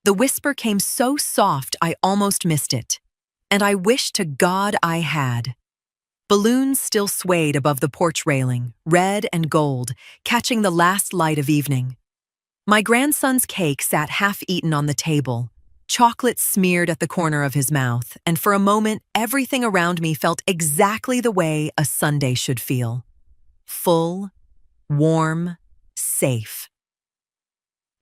The whisper came so soft I almost missed it, and I wished to God I had. Balloons still swayed above the porch railing, red and gold, catching the last light of evening. My grandson's cake sat half-eaten on the table, chocolate smeared at the corner of his mouth, and for a moment everything around me felt exactly the way a Sunday should feel. Full, warm, safe.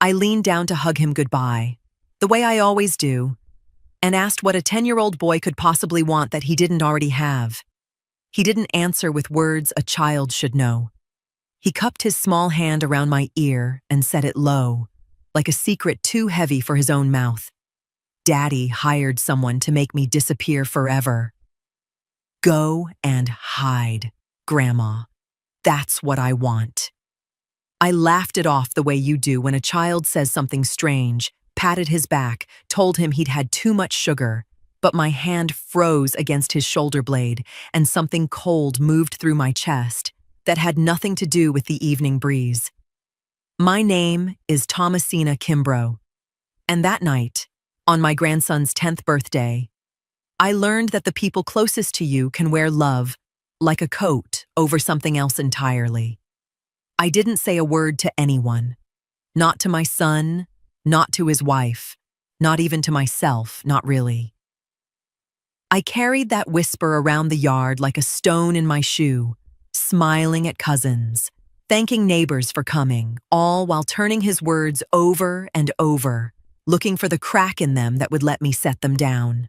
I leaned down to hug him goodbye, the way I always do, and asked what a 10-year-old boy could possibly want that he didn't already have. He didn't answer with words a child should know. He cupped his small hand around my ear and said it low, like a secret too heavy for his own mouth. Daddy hired someone to make me disappear forever. Go and hide, Grandma. That's what I want. I laughed it off the way you do when a child says something strange, patted his back, told him he'd had too much sugar, but my hand froze against his shoulder blade and something cold moved through my chest that had nothing to do with the evening breeze. My name is Thomasina Kimbrough, and that night, on my grandson's 10th birthday, I learned that the people closest to you can wear love like a coat over something else entirely. I didn't say a word to anyone, not to my son, not to his wife, not even to myself, not really. I carried that whisper around the yard like a stone in my shoe, smiling at cousins, thanking neighbors for coming, all while turning his words over and over, looking for the crack in them that would let me set them down.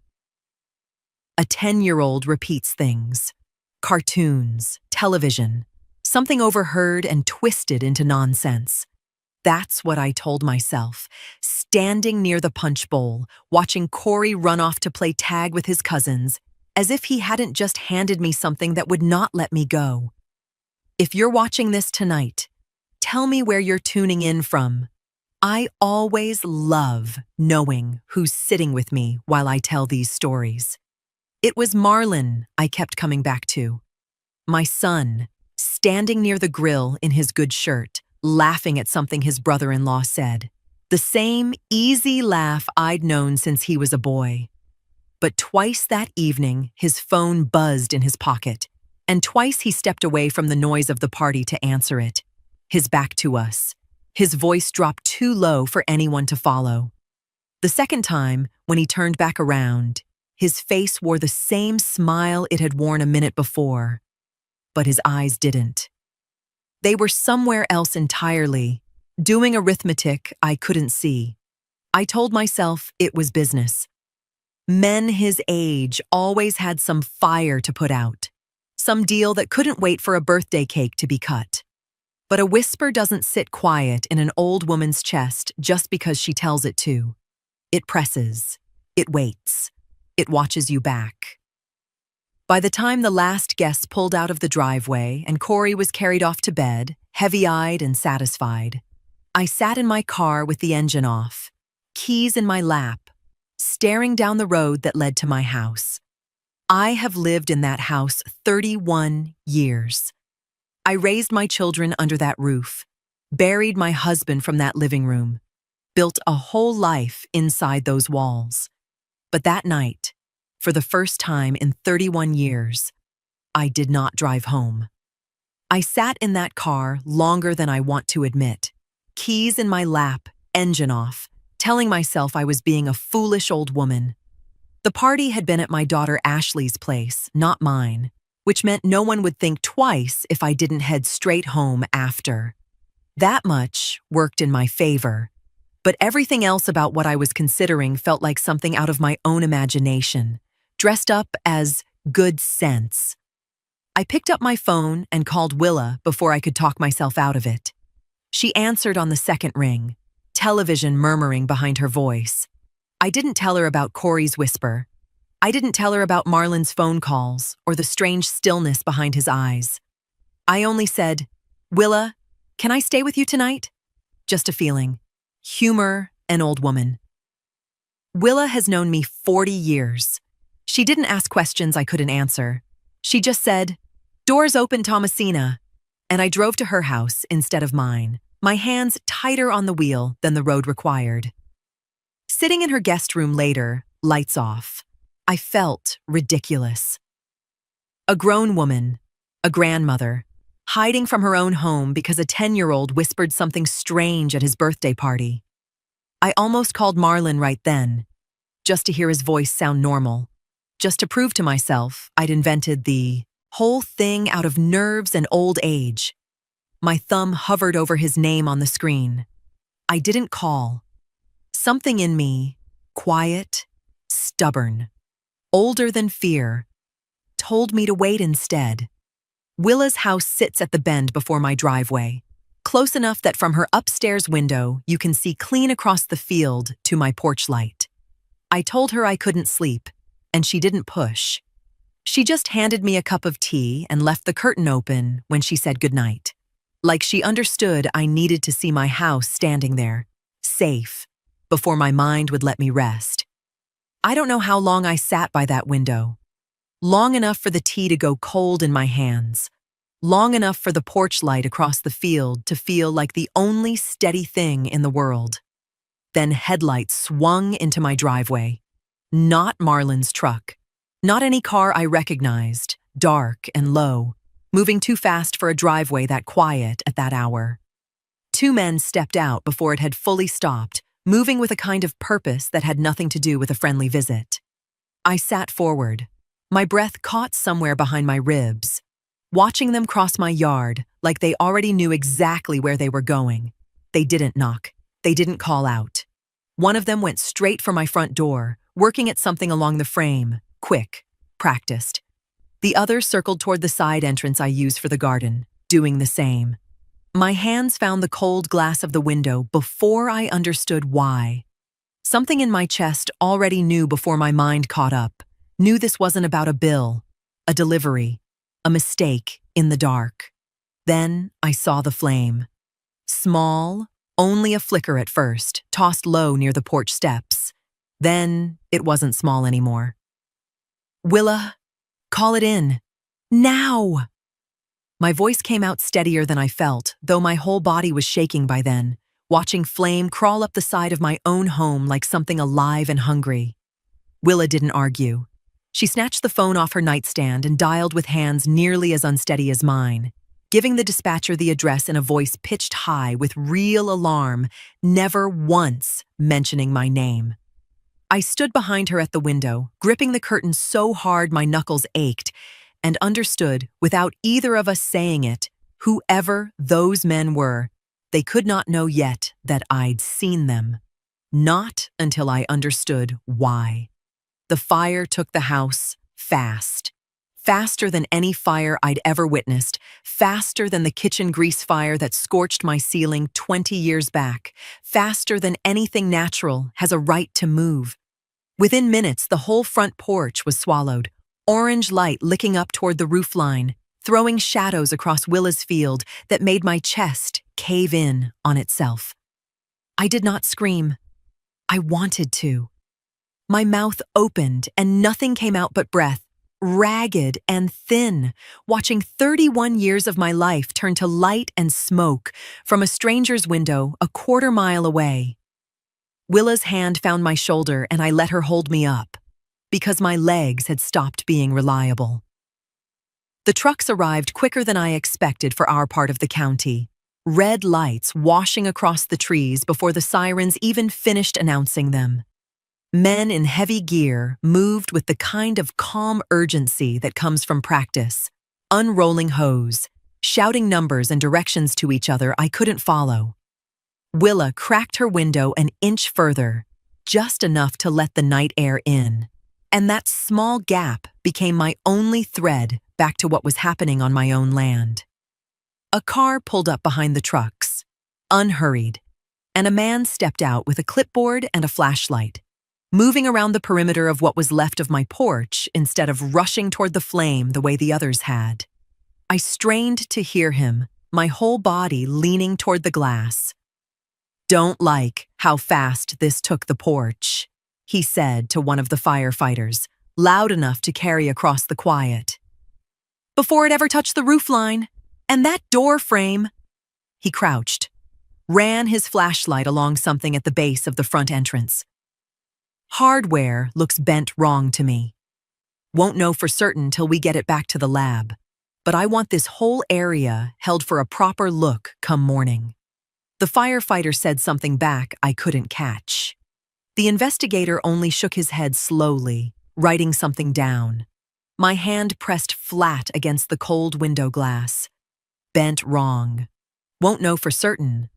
A 10-year-old repeats things, cartoons, television, something overheard and twisted into nonsense. That's what I told myself, standing near the punch bowl, watching Corey run off to play tag with his cousins, as if he hadn't just handed me something that would not let me go. If you're watching this tonight, tell me where you're tuning in from. I always love knowing who's sitting with me while I tell these stories. It was Marlon I kept coming back to. My son, standing near the grill in his good shirt, laughing at something his brother-in-law said. The same easy laugh I'd known since he was a boy. But twice that evening, his phone buzzed in his pocket, and twice he stepped away from the noise of the party to answer it, his back to us. His voice dropped too low for anyone to follow. The second time, when he turned back around, his face wore the same smile it had worn a minute before, but his eyes didn't. They were somewhere else entirely, doing arithmetic I couldn't see. I told myself it was business. Men his age always had some fire to put out, some deal that couldn't wait for a birthday cake to be cut. But a whisper doesn't sit quiet in an old woman's chest just because she tells it to. It presses, it waits, it watches you back. By the time the last guest pulled out of the driveway and Corey was carried off to bed, heavy-eyed and satisfied, I sat in my car with the engine off, keys in my lap, staring down the road that led to my house. I have lived in that house 31 years. I raised my children under that roof, buried my husband from that living room, built a whole life inside those walls. But that night, for the first time in 31 years, I did not drive home. I sat in that car longer than I want to admit, keys in my lap, engine off, telling myself I was being a foolish old woman. The party had been at my daughter Ashley's place, not mine, which meant no one would think twice if I didn't head straight home after. That much worked in my favor, but everything else about what I was considering felt like something out of my own imagination, dressed up as good sense. I picked up my phone and called Willa before I could talk myself out of it. She answered on the second ring, television murmuring behind her voice. I didn't tell her about Corey's whisper. I didn't tell her about Marlon's phone calls or the strange stillness behind his eyes. I only said, "Willa, can I stay with you tonight?" Just a feeling. Humor, an old woman. Willa has known me 40 years. She didn't ask questions I couldn't answer. She just said, "Doors open, Thomasina," and I drove to her house instead of mine, my hands tighter on the wheel than the road required. Sitting in her guest room later, lights off, I felt ridiculous. A grown woman, a grandmother, hiding from her own home because a 10-year-old whispered something strange at his birthday party. I almost called Marlon right then, just to hear his voice sound normal, just to prove to myself I'd invented the whole thing out of nerves and old age. My thumb hovered over his name on the screen. I didn't call. Something in me, quiet, stubborn, older than fear, told me to wait instead. Willa's house sits at the bend before my driveway, close enough that from her upstairs window you can see clean across the field to my porch light. I told her I couldn't sleep, and she didn't push. She just handed me a cup of tea and left the curtain open when she said goodnight. Like she understood I needed to see my house standing there, safe, before my mind would let me rest. I don't know how long I sat by that window. Long enough for the tea to go cold in my hands. Long enough for the porch light across the field to feel like the only steady thing in the world. Then headlights swung into my driveway. Not Marlon's truck. Not any car I recognized, dark and low, moving too fast for a driveway that quiet at that hour. Two men stepped out before it had fully stopped, moving with a kind of purpose that had nothing to do with a friendly visit. I sat forward. My breath caught somewhere behind my ribs, watching them cross my yard like they already knew exactly where they were going. They didn't knock. They didn't call out. One of them went straight for my front door, working at something along the frame, quick, practiced. The other circled toward the side entrance I use for the garden, doing the same. My hands found the cold glass of the window before I understood why. Something in my chest already knew before my mind caught up. Knew this wasn't about a bill, a delivery, a mistake in the dark. Then I saw the flame. Small, only a flicker at first, tossed low near the porch steps. Then it wasn't small anymore. Willa, call it in. Now! My voice came out steadier than I felt, though my whole body was shaking by then, watching flame crawl up the side of my own home like something alive and hungry. Willa didn't argue. She snatched the phone off her nightstand and dialed with hands nearly as unsteady as mine, giving the dispatcher the address in a voice pitched high with real alarm, never once mentioning my name. I stood behind her at the window, gripping the curtain so hard my knuckles ached, and understood, without either of us saying it, whoever those men were, they could not know yet that I'd seen them. Not until I understood why. The fire took the house fast. Faster than any fire I'd ever witnessed. Faster than the kitchen grease fire that scorched my ceiling 20 years back. Faster than anything natural has a right to move. Within minutes, the whole front porch was swallowed. Orange light licking up toward the roofline, throwing shadows across Willa's field that made my chest cave in on itself. I did not scream. I wanted to. My mouth opened and nothing came out but breath, ragged and thin, watching 31 years of my life turn to light and smoke from a stranger's window a quarter mile away. Willa's hand found my shoulder and I let her hold me up, because my legs had stopped being reliable. The trucks arrived quicker than I expected for our part of the county, red lights washing across the trees before the sirens even finished announcing them. Men in heavy gear moved with the kind of calm urgency that comes from practice, unrolling hose, shouting numbers and directions to each other I couldn't follow. Willa cracked her window an inch further, just enough to let the night air in, and that small gap became my only thread back to what was happening on my own land. A car pulled up behind the trucks, unhurried, and a man stepped out with a clipboard and a flashlight, moving around the perimeter of what was left of my porch instead of rushing toward the flame the way the others had. I strained to hear him, my whole body leaning toward the glass. "Don't like how fast this took the porch," he said to one of the firefighters, loud enough to carry across the quiet. "Before it ever touched the roofline, and that door frame." He crouched, ran his flashlight along something at the base of the front entrance. Hardware looks bent wrong to me. Won't know for certain till we get it back to the lab. But I want this whole area held for a proper look come morning. The firefighter said something back I couldn't catch. The investigator only shook his head slowly, writing something down. My hand pressed flat against the cold window glass. Bent wrong. Won't know for certain.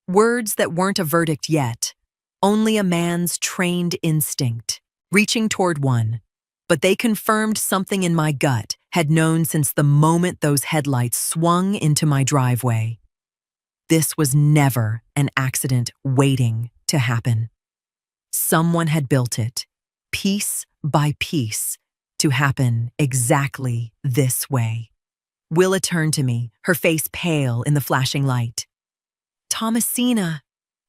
Words that weren't a verdict yet. Only a man's trained instinct, reaching toward one. But they confirmed something in my gut had known since the moment those headlights swung into my driveway. This was never an accident waiting to happen. Someone had built it, piece by piece, to happen exactly this way. Willa turned to me, her face pale in the flashing light. "Thomasina,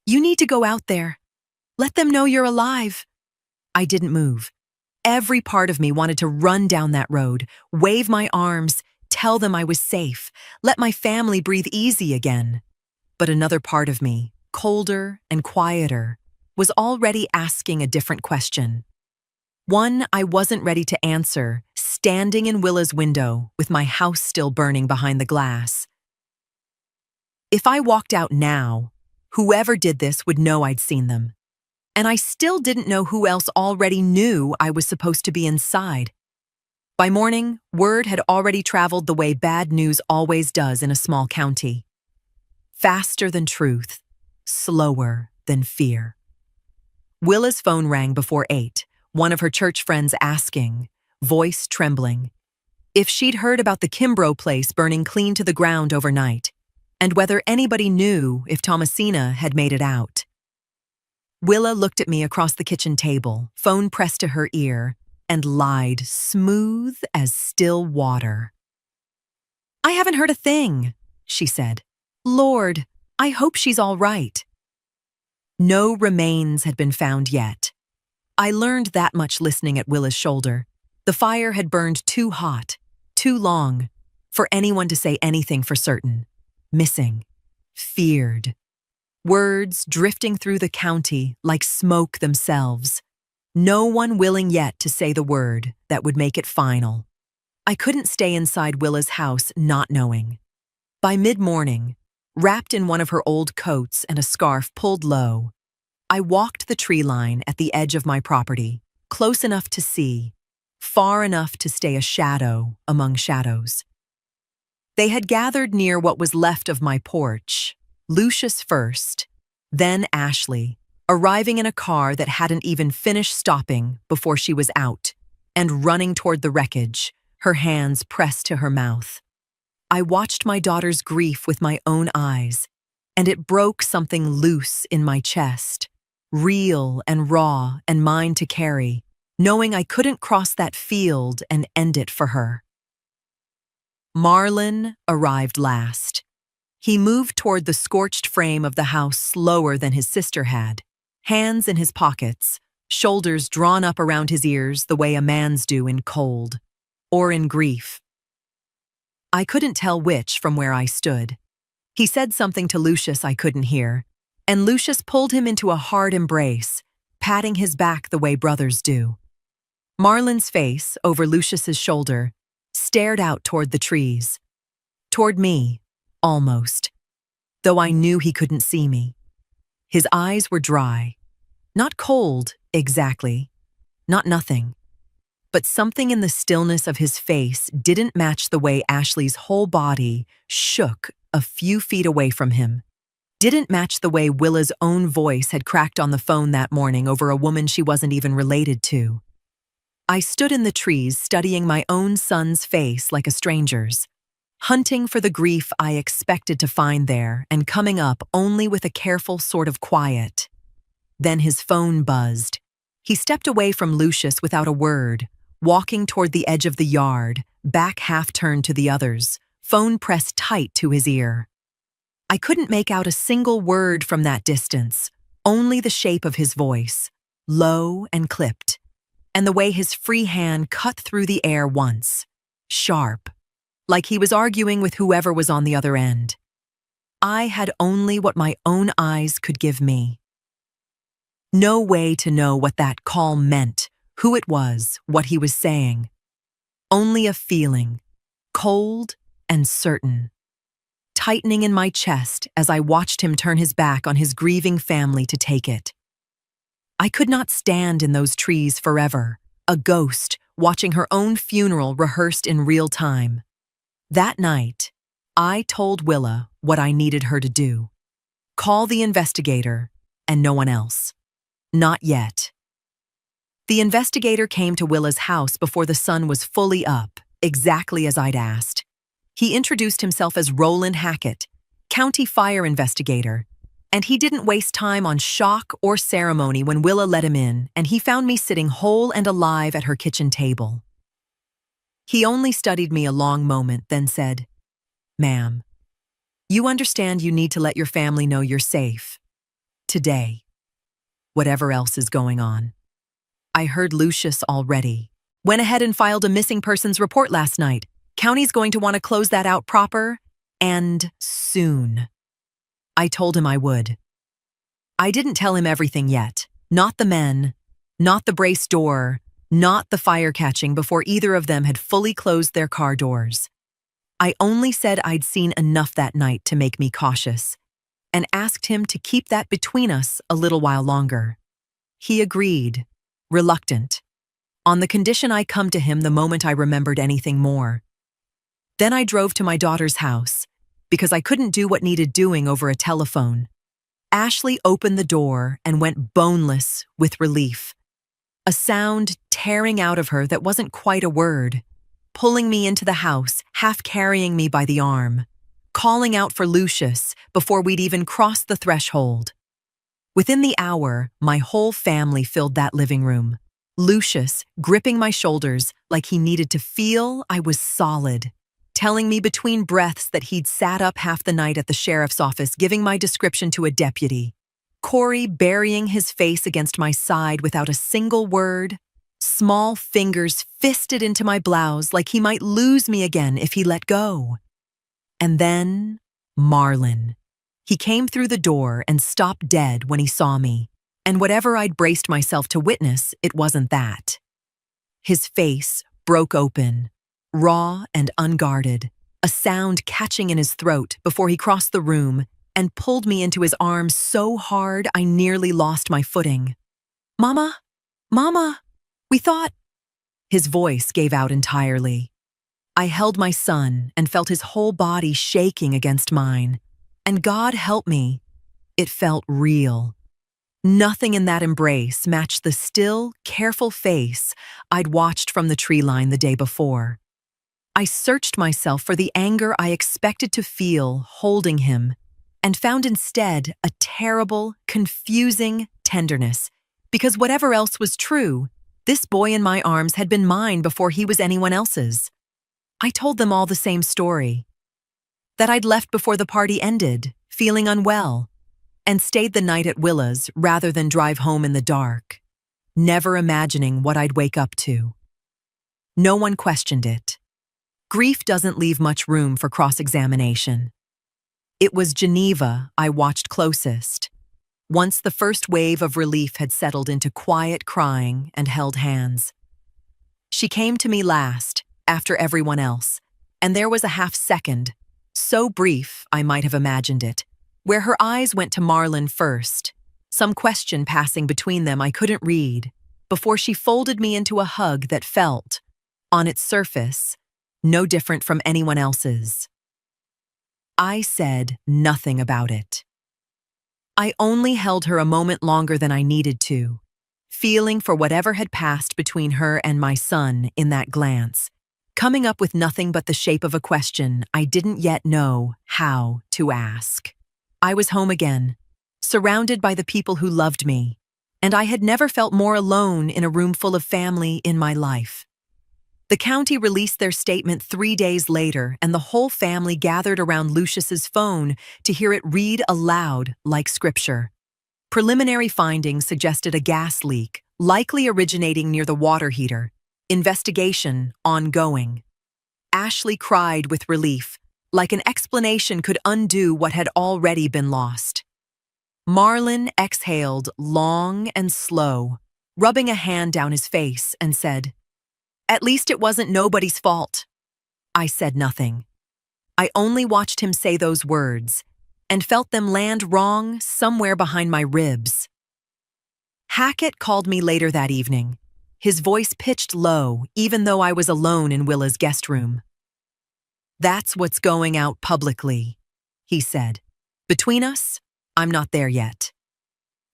you need to go out there. Let them know you're alive." I didn't move. Every part of me wanted to run down that road, wave my arms, tell them I was safe, let my family breathe easy again. But another part of me, colder and quieter, was already asking a different question. One I wasn't ready to answer, standing in Willa's window with my house still burning behind the glass. If I walked out now, whoever did this would know I'd seen them. And I still didn't know who else already knew I was supposed to be inside. By morning, word had already traveled the way bad news always does in a small county. Faster than truth, slower than fear. Willa's phone rang before 8, one of her church friends asking, voice trembling, if she'd heard about the Kimbrough place burning clean to the ground overnight, and whether anybody knew if Thomasina had made it out. Willa looked at me across the kitchen table, phone pressed to her ear, and lied smooth as still water. "I haven't heard a thing," she said. "Lord, I hope she's all right." No remains had been found yet. I learned that much listening at Willa's shoulder. The fire had burned too hot, too long, for anyone to say anything for certain. Missing. Feared. Words drifting through the county like smoke themselves. No one willing yet to say the word that would make it final. I couldn't stay inside Willa's house not knowing. By mid-morning, wrapped in one of her old coats and a scarf pulled low, I walked the tree line at the edge of my property, close enough to see, far enough to stay a shadow among shadows. They had gathered near what was left of my porch, Lucius first, then Ashley, arriving in a car that hadn't even finished stopping before she was out, and running toward the wreckage, her hands pressed to her mouth. I watched my daughter's grief with my own eyes, and it broke something loose in my chest, real and raw and mine to carry, knowing I couldn't cross that field and end it for her. Marlon arrived last. He moved toward the scorched frame of the house slower than his sister had, hands in his pockets, shoulders drawn up around his ears the way a man's do in cold, or in grief. I couldn't tell which from where I stood. He said something to Lucius I couldn't hear, and Lucius pulled him into a hard embrace, patting his back the way brothers do. Marlon's face, over Lucius's shoulder, stared out toward the trees. Toward me, almost, though I knew he couldn't see me. His eyes were dry. Not cold, exactly. Not nothing. But something in the stillness of his face didn't match the way Ashley's whole body shook a few feet away from him. Didn't match the way Willa's own voice had cracked on the phone that morning over a woman she wasn't even related to. I stood in the trees studying my own son's face like a stranger's, hunting for the grief I expected to find there and coming up only with a careful sort of quiet. Then his phone buzzed. He stepped away from Lucius without a word, walking toward the edge of the yard, back half turned to the others, phone pressed tight to his ear. I couldn't make out a single word from that distance, only the shape of his voice, low and clipped, and the way his free hand cut through the air once, sharp, like he was arguing with whoever was on the other end. I had only what my own eyes could give me. No way to know what that call meant, who it was, what he was saying. Only a feeling, cold and certain, tightening in my chest as I watched him turn his back on his grieving family to take it. I could not stand in those trees forever, a ghost, watching her own funeral rehearsed in real time. That night, I told Willa what I needed her to do. Call the investigator and no one else. Not yet. The investigator came to Willa's house before the sun was fully up, exactly as I'd asked. He introduced himself as Roland Hackett, county fire investigator, and he didn't waste time on shock or ceremony when Willa let him in, and he found me sitting whole and alive at her kitchen table. He only studied me a long moment, then said, "Ma'am, you understand you need to let your family know you're safe. Today. Whatever else is going on. I heard Lucius already. Went ahead and filed a missing persons report last night. County's going to want to close that out proper, and soon." I told him I would. I didn't tell him everything yet. Not the men, not the brace door, not the fire catching before either of them had fully closed their car doors. I only said I'd seen enough that night to make me cautious, and asked him to keep that between us a little while longer. He agreed, reluctant, on the condition I come to him the moment I remembered anything more. Then I drove to my daughter's house, because I couldn't do what needed doing over a telephone. Ashley opened the door and went boneless with relief. A sound tearing out of her that wasn't quite a word, pulling me into the house, half carrying me by the arm, calling out for Lucius before we'd even crossed the threshold. Within the hour, my whole family filled that living room. Lucius gripping my shoulders like he needed to feel I was solid, telling me between breaths that he'd sat up half the night at the sheriff's office giving my description to a deputy. Corey burying his face against my side without a single word, small fingers fisted into my blouse like he might lose me again if he let go. And then, Marlon. He came through the door and stopped dead when he saw me, and whatever I'd braced myself to witness, it wasn't that. His face broke open, raw and unguarded, a sound catching in his throat before he crossed the room and pulled me into his arms so hard I nearly lost my footing. "Mama, Mama, we thought—" His voice gave out entirely. I held my son and felt his whole body shaking against mine. And God help me, it felt real. Nothing in that embrace matched the still, careful face I'd watched from the tree line the day before. I searched myself for the anger I expected to feel holding him, and found instead a terrible, confusing tenderness, because whatever else was true, this boy in my arms had been mine before he was anyone else's. I told them all the same story. That I'd left before the party ended, feeling unwell, and stayed the night at Willa's rather than drive home in the dark, never imagining what I'd wake up to. No one questioned it. Grief doesn't leave much room for cross-examination. It was Geneva I watched closest, once the first wave of relief had settled into quiet crying and held hands. She came to me last, after everyone else, and there was a half-second, so brief I might have imagined it, where her eyes went to Marlon first, some question passing between them I couldn't read, before she folded me into a hug that felt, on its surface, no different from anyone else's. I said nothing about it. I only held her a moment longer than I needed to, feeling for whatever had passed between her and my son in that glance, coming up with nothing but the shape of a question I didn't yet know how to ask. I was home again, surrounded by the people who loved me, and I had never felt more alone in a room full of family in my life. The county released their statement 3 days later, and the whole family gathered around Lucius's phone to hear it read aloud like scripture. Preliminary findings suggested a gas leak, likely originating near the water heater. Investigation ongoing. Ashley cried with relief, like an explanation could undo what had already been lost. Marlin exhaled long and slow, rubbing a hand down his face, and said, "At least it wasn't nobody's fault." I said nothing. I only watched him say those words and felt them land wrong somewhere behind my ribs. Hackett called me later that evening, his voice pitched low even though I was alone in Willa's guest room. "That's what's going out publicly," he said. "Between us, I'm not there yet.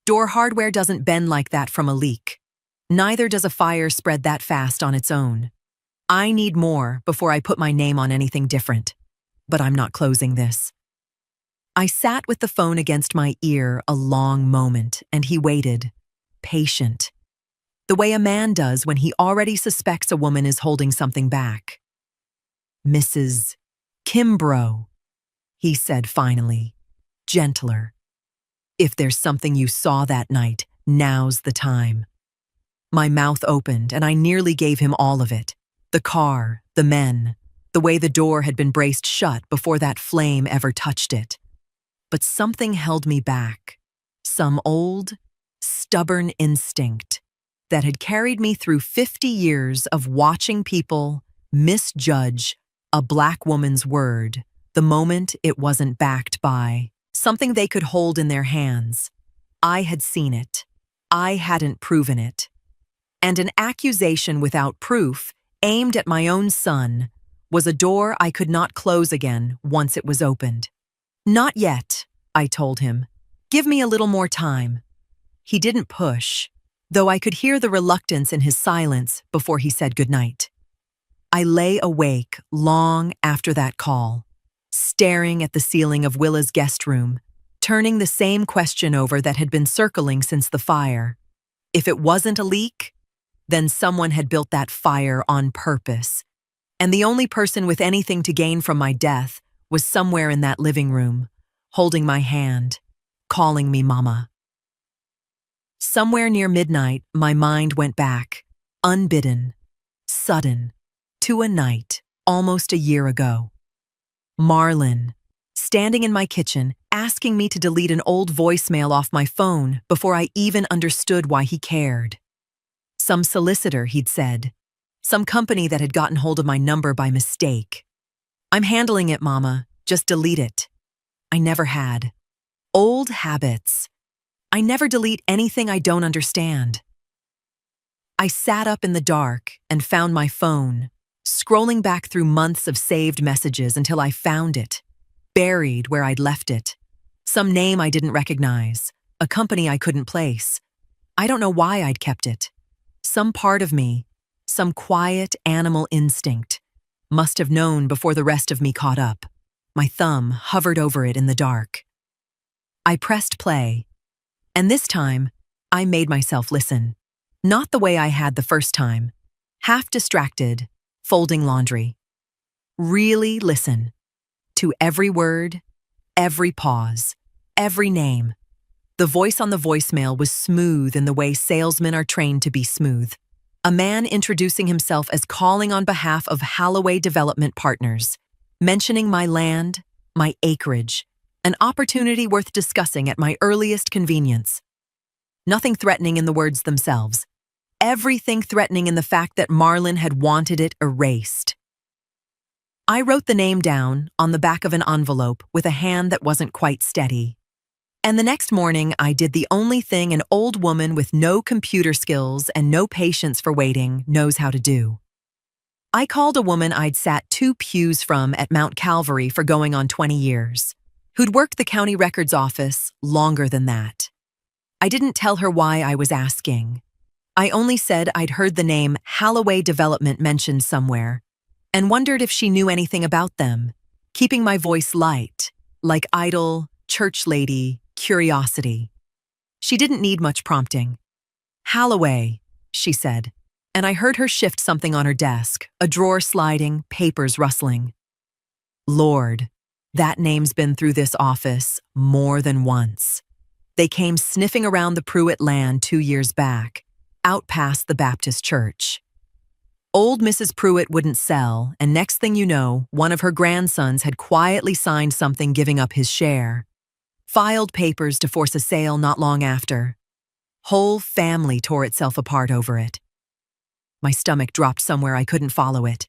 Door hardware doesn't bend like that from a leak. Neither does a fire spread that fast on its own. I need more before I put my name on anything different. But I'm not closing this." I sat with the phone against my ear a long moment, and he waited, patient, the way a man does when he already suspects a woman is holding something back. "Mrs. Kimbrough," he said finally, gentler. "If there's something you saw that night, now's the time." My mouth opened, and I nearly gave him all of it. The car, the men, the way the door had been braced shut before that flame ever touched it. But something held me back, some old, stubborn instinct that had carried me through 50 years of watching people misjudge a black woman's word the moment it wasn't backed by something they could hold in their hands. I had seen it. I hadn't proven it. And an accusation without proof, aimed at my own son, was a door I could not close again once it was opened. "Not yet," I told him. "Give me a little more time." He didn't push, though I could hear the reluctance in his silence before he said goodnight. I lay awake long after that call, staring at the ceiling of Willa's guest room, turning the same question over that had been circling since the fire. If it wasn't a leak, then someone had built that fire on purpose, and the only person with anything to gain from my death was somewhere in that living room, holding my hand, calling me Mama. Somewhere near midnight, my mind went back, unbidden, sudden, to a night almost a year ago. Marlin, standing in my kitchen, asking me to delete an old voicemail off my phone before I even understood why he cared. Some solicitor, he'd said. Some company that had gotten hold of my number by mistake. "I'm handling it, Mama. Just delete it." I never had. Old habits. I never delete anything I don't understand. I sat up in the dark and found my phone, scrolling back through months of saved messages until I found it, buried where I'd left it. Some name I didn't recognize, a company I couldn't place. I don't know why I'd kept it. Some part of me, some quiet animal instinct, must have known before the rest of me caught up. My thumb hovered over it in the dark. I pressed play, and this time, I made myself listen. Not the way I had the first time, half distracted, folding laundry. Really listen. To every word, every pause, every name. The voice on the voicemail was smooth in the way salesmen are trained to be smooth. A man introducing himself as calling on behalf of Holloway Development Partners, mentioning my land, my acreage, an opportunity worth discussing at my earliest convenience. Nothing threatening in the words themselves. Everything threatening in the fact that Marlin had wanted it erased. I wrote the name down on the back of an envelope with a hand that wasn't quite steady. And the next morning, I did the only thing an old woman with no computer skills and no patience for waiting knows how to do. I called a woman I'd sat 2 pews from at Mount Calvary for going on 20 years, who'd worked the county records office longer than that. I didn't tell her why I was asking. I only said I'd heard the name Holloway Development mentioned somewhere and wondered if she knew anything about them, keeping my voice light, like idle, church lady, curiosity. She didn't need much prompting. "Holloway," she said, and I heard her shift something on her desk, a drawer sliding, papers rustling. Lord, that name's been through this office more than once. They came sniffing around the Pruitt land 2 years back, out past the Baptist church. Old Mrs. Pruitt wouldn't sell, and next thing you know, one of her grandsons had quietly signed something giving up his share. Filed papers to force a sale not long after. Whole family tore itself apart over it. My stomach dropped somewhere I couldn't follow it.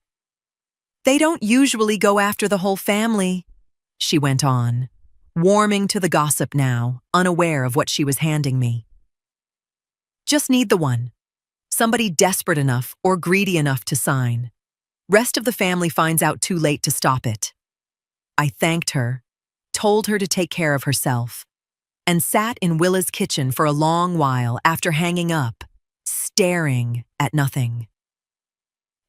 They don't usually go after the whole family, she went on, warming to the gossip now, unaware of what she was handing me. Just need the one. Somebody desperate enough or greedy enough to sign. Rest of the family finds out too late to stop it. I thanked her, told her to take care of herself, and sat in Willa's kitchen for a long while after hanging up, staring at nothing.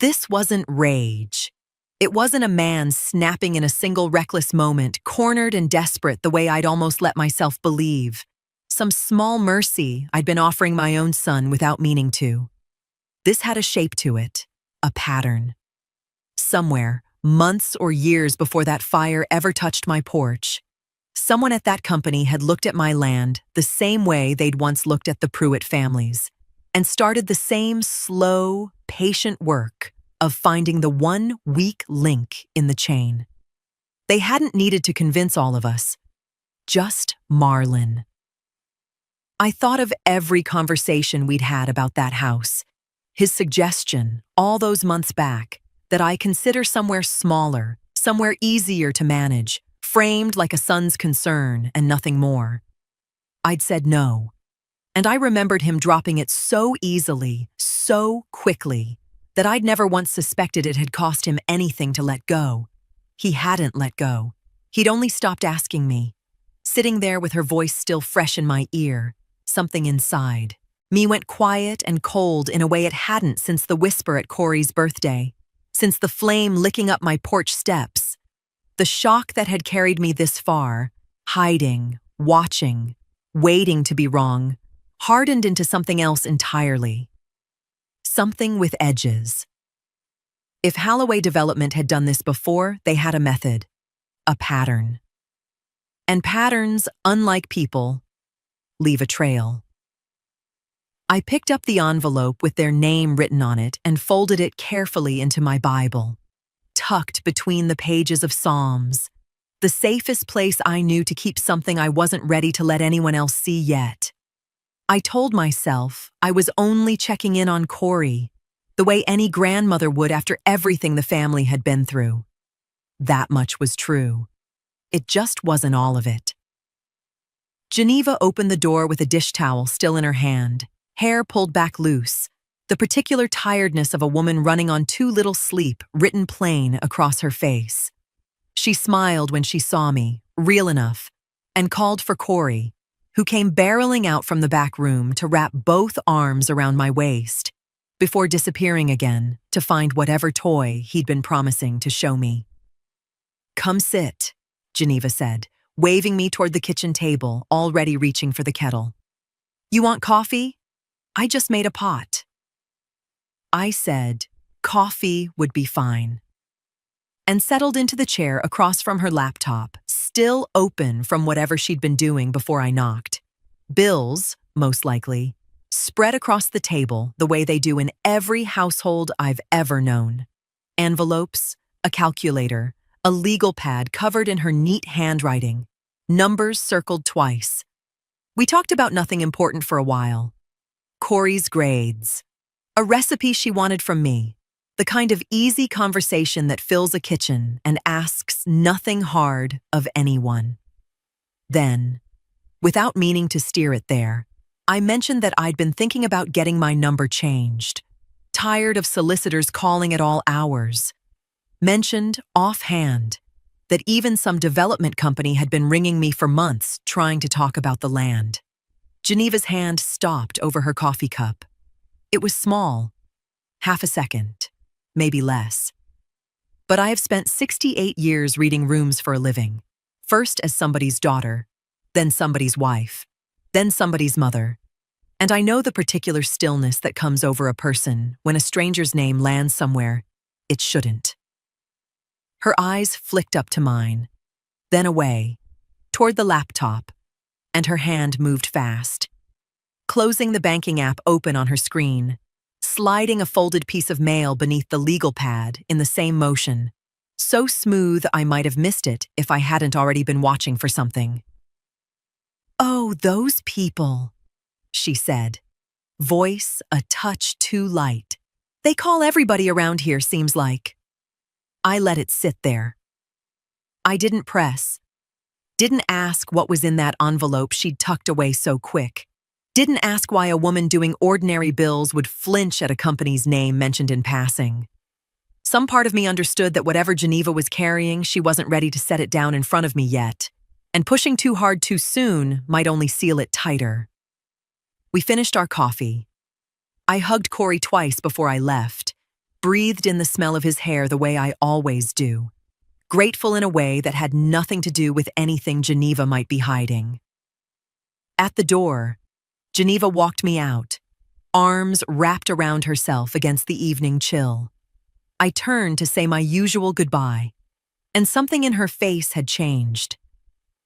This wasn't rage. It wasn't a man snapping in a single reckless moment, cornered and desperate the way I'd almost let myself believe. Some small mercy I'd been offering my own son without meaning to. This had a shape to it, a pattern. Somewhere, months or years before that fire ever touched my porch, someone at that company had looked at my land the same way they'd once looked at the Pruitt families, and started the same slow, patient work of finding the one weak link in the chain. They hadn't needed to convince all of us, just Marlin. I thought of every conversation we'd had about that house, his suggestion, all those months back, that I consider somewhere smaller, somewhere easier to manage, framed like a son's concern and nothing more. I'd said no, and I remembered him dropping it so easily, so quickly, that I'd never once suspected it had cost him anything to let go. He hadn't let go. He'd only stopped asking me. Sitting there with her voice still fresh in my ear, something inside me went quiet and cold in a way it hadn't since the whisper at Corey's birthday, since the flame licking up my porch steps. The shock that had carried me this far, hiding, watching, waiting to be wrong, hardened into something else entirely. Something with edges. If Halloway Development had done this before, they had a method, a pattern. And patterns, unlike people, leave a trail. I picked up the envelope with their name written on it and folded it carefully into my Bible, tucked between the pages of Psalms, the safest place I knew to keep something I wasn't ready to let anyone else see yet. I told myself I was only checking in on Corey, the way any grandmother would after everything the family had been through. That much was true. It just wasn't all of it. Geneva opened the door with a dish towel still in her hand, hair pulled back loose, the particular tiredness of a woman running on too little sleep written plain across her face. She smiled when she saw me, real enough, and called for Corey, who came barreling out from the back room to wrap both arms around my waist, before disappearing again to find whatever toy he'd been promising to show me. "Come sit," Geneva said, waving me toward the kitchen table, already reaching for the kettle. "You want coffee? I just made a pot." I said coffee would be fine, and settled into the chair across from her laptop, still open from whatever she'd been doing before I knocked. Bills, most likely, spread across the table the way they do in every household I've ever known. Envelopes, a calculator, a legal pad covered in her neat handwriting, numbers circled twice. We talked about nothing important for a while. Corey's grades. A recipe she wanted from me. The kind of easy conversation that fills a kitchen and asks nothing hard of anyone. Then, without meaning to steer it there, I mentioned that I'd been thinking about getting my number changed. Tired of solicitors calling at all hours. Mentioned, offhand, that even some development company had been ringing me for months trying to talk about the land. Geneva's hand stopped over her coffee cup. It was small, half a second, maybe less. But I have spent 68 years reading rooms for a living, first as somebody's daughter, then somebody's wife, then somebody's mother, and I know the particular stillness that comes over a person when a stranger's name lands somewhere it shouldn't. Her eyes flicked up to mine, then away, toward the laptop, and her hand moved fast, closing the banking app open on her screen, sliding a folded piece of mail beneath the legal pad in the same motion, so smooth I might have missed it if I hadn't already been watching for something. "Oh, those people," she said, voice a touch too light. "They call everybody around here, seems like." I let it sit there. I didn't press. Didn't ask what was in that envelope she'd tucked away so quick. Didn't ask why a woman doing ordinary bills would flinch at a company's name mentioned in passing. Some part of me understood that whatever Geneva was carrying, she wasn't ready to set it down in front of me yet, and pushing too hard too soon might only seal it tighter. We finished our coffee. I hugged Corey twice before I left, breathed in the smell of his hair the way I always do, grateful in a way that had nothing to do with anything Geneva might be hiding. At the door, Geneva walked me out, arms wrapped around herself against the evening chill. I turned to say my usual goodbye, and something in her face had changed.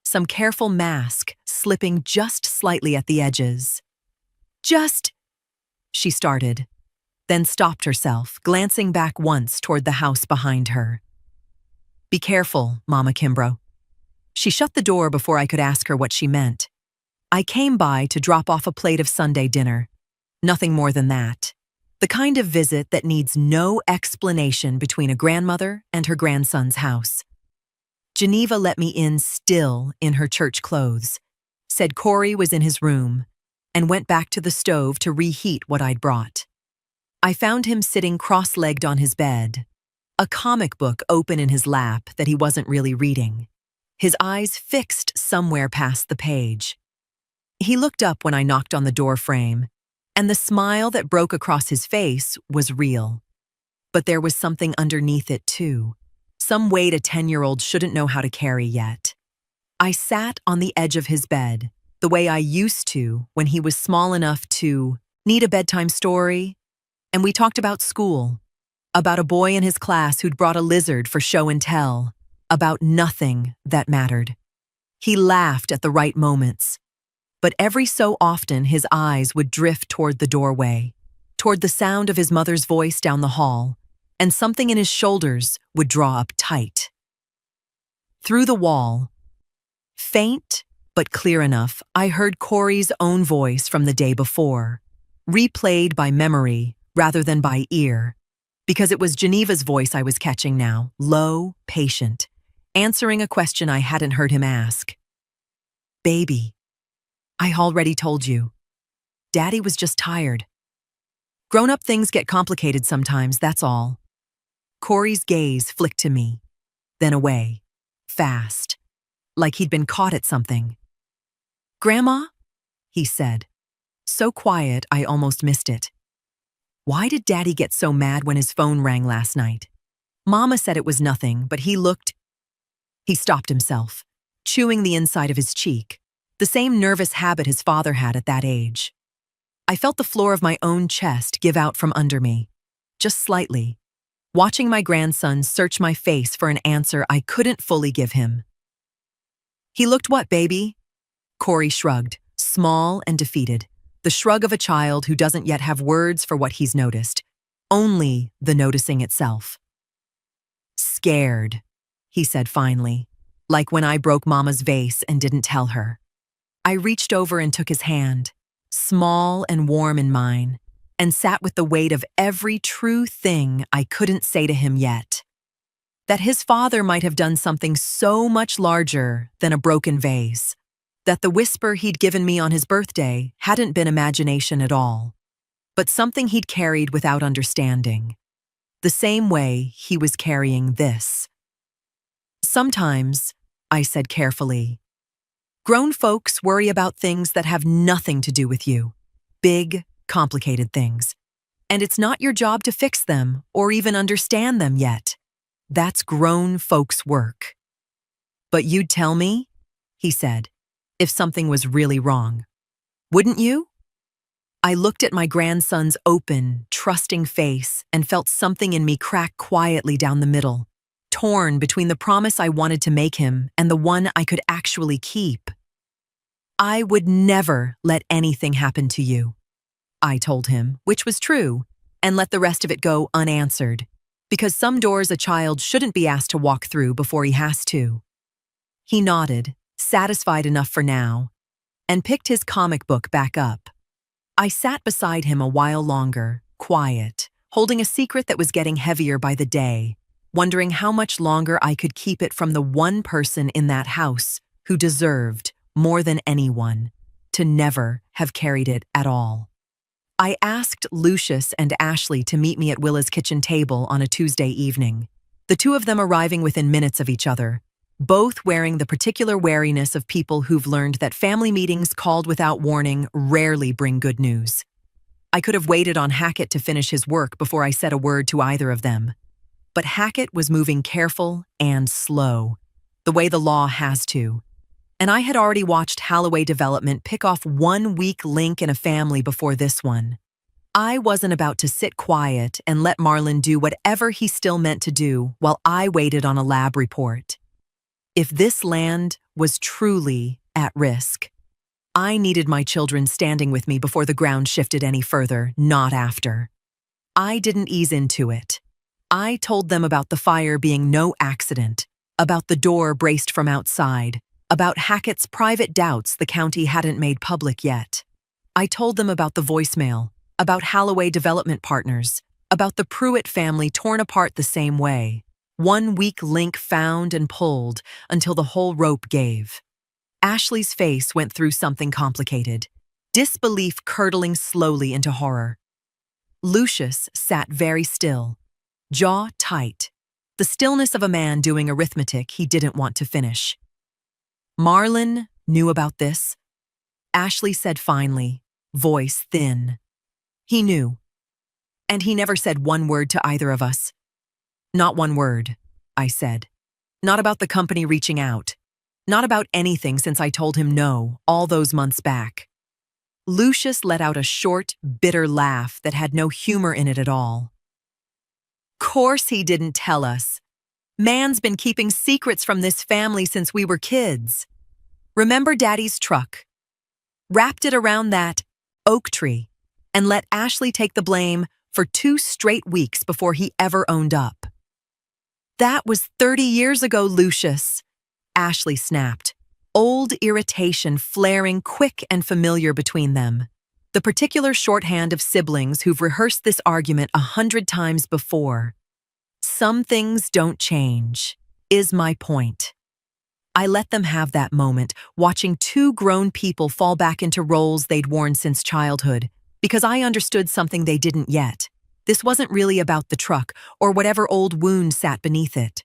Some careful mask slipping just slightly at the edges. "Just," she started, then stopped herself, glancing back once toward the house behind her. "Be careful, Mama Kimbrough." She shut the door before I could ask her what she meant. I came by to drop off a plate of Sunday dinner. Nothing more than that. The kind of visit that needs no explanation between a grandmother and her grandson's house. Geneva let me in still in her church clothes, said Corey was in his room, and went back to the stove to reheat what I'd brought. I found him sitting cross-legged on his bed, a comic book open in his lap that he wasn't really reading, his eyes fixed somewhere past the page. He looked up when I knocked on the door frame, and the smile that broke across his face was real. But there was something underneath it too, some weight a 10-year-old shouldn't know how to carry yet. I sat on the edge of his bed, the way I used to when he was small enough to need a bedtime story, and we talked about school, about a boy in his class who'd brought a lizard for show and tell, about nothing that mattered. He laughed at the right moments, but every so often his eyes would drift toward the doorway, toward the sound of his mother's voice down the hall, and something in his shoulders would draw up tight. Through the wall, faint but clear enough, I heard Corey's own voice from the day before, replayed by memory rather than by ear, because it was Geneva's voice I was catching now, low, patient, answering a question I hadn't heard him ask. "Baby, I already told you. Daddy was just tired. Grown-up things get complicated sometimes, that's all." Corey's gaze flicked to me, then away, fast, like he'd been caught at something. "Grandma?" he said, so quiet I almost missed it. "Why did Daddy get so mad when his phone rang last night? Mama said it was nothing, but he looked—" He stopped himself, chewing the inside of his cheek, the same nervous habit his father had at that age. I felt the floor of my own chest give out from under me, just slightly, watching my grandson search my face for an answer I couldn't fully give him. "He looked what, baby?" Corey shrugged, small and defeated, the shrug of a child who doesn't yet have words for what he's noticed, only the noticing itself. "Scared," he said finally, like when I broke Mama's vase and didn't tell her. I reached over and took his hand, small and warm in mine, and sat with the weight of every true thing I couldn't say to him yet. That his father might have done something so much larger than a broken vase. That the whisper he'd given me on his birthday hadn't been imagination at all, but something he'd carried without understanding. The same way he was carrying this. "Sometimes," I said carefully, "grown folks worry about things that have nothing to do with you. Big, complicated things. And it's not your job to fix them or even understand them yet. That's grown folks' work." "But you'd tell me," he said, "if something was really wrong. Wouldn't you?" I looked at my grandson's open, trusting face and felt something in me crack quietly down the middle, torn between the promise I wanted to make him and the one I could actually keep. "I would never let anything happen to you," I told him, which was true, and let the rest of it go unanswered, because some doors a child shouldn't be asked to walk through before he has to. He nodded, satisfied enough for now, and picked his comic book back up. I sat beside him a while longer, quiet, holding a secret that was getting heavier by the day, wondering how much longer I could keep it from the one person in that house who deserved, more than anyone, to never have carried it at all. I asked Lucius and Ashley to meet me at Willa's kitchen table on a Tuesday evening, the two of them arriving within minutes of each other, both wearing the particular wariness of people who've learned that family meetings called without warning rarely bring good news. I could have waited on Hackett to finish his work before I said a word to either of them. But Hackett was moving careful and slow, the way the law has to. And I had already watched Holloway Development pick off one weak link in a family before this one. I wasn't about to sit quiet and let Marlon do whatever he still meant to do while I waited on a lab report. If this land was truly at risk, I needed my children standing with me before the ground shifted any further, not after. I didn't ease into it. I told them about the fire being no accident, about the door braced from outside, about Hackett's private doubts the county hadn't made public yet. I told them about the voicemail, about Holloway Development Partners, about the Pruitt family torn apart the same way, one weak link found and pulled until the whole rope gave. Ashley's face went through something complicated, disbelief curdling slowly into horror. Lucius sat very still, jaw tight, the stillness of a man doing arithmetic he didn't want to finish. Marlon knew about this, Ashley said finally, voice thin. He knew. And he never said one word to either of us. Not one word, I said. Not about the company reaching out. Not about anything since I told him no all those months back. Lucius let out a short, bitter laugh that had no humor in it at all. Course he didn't tell us. Man's been keeping secrets from this family since we were kids. Remember Daddy's truck? Wrapped it around that oak tree and let Ashley take the blame for 2 straight weeks before he ever owned up. That was 30 years ago, Lucius, Ashley snapped, old irritation flaring quick and familiar between them. The particular shorthand of siblings who've rehearsed this argument 100 times before. Some things don't change, is my point. I let them have that moment, watching 2 grown people fall back into roles they'd worn since childhood, because I understood something they didn't yet. This wasn't really about the truck or whatever old wound sat beneath it.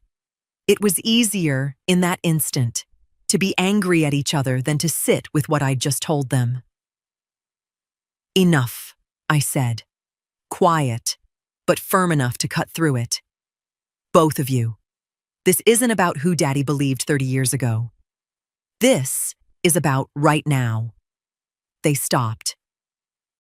It was easier, in that instant, to be angry at each other than to sit with what I'd just told them. Enough, I said, quiet, but firm enough to cut through it. Both of you. This isn't about who Daddy believed 30 years ago. This is about right now. They stopped.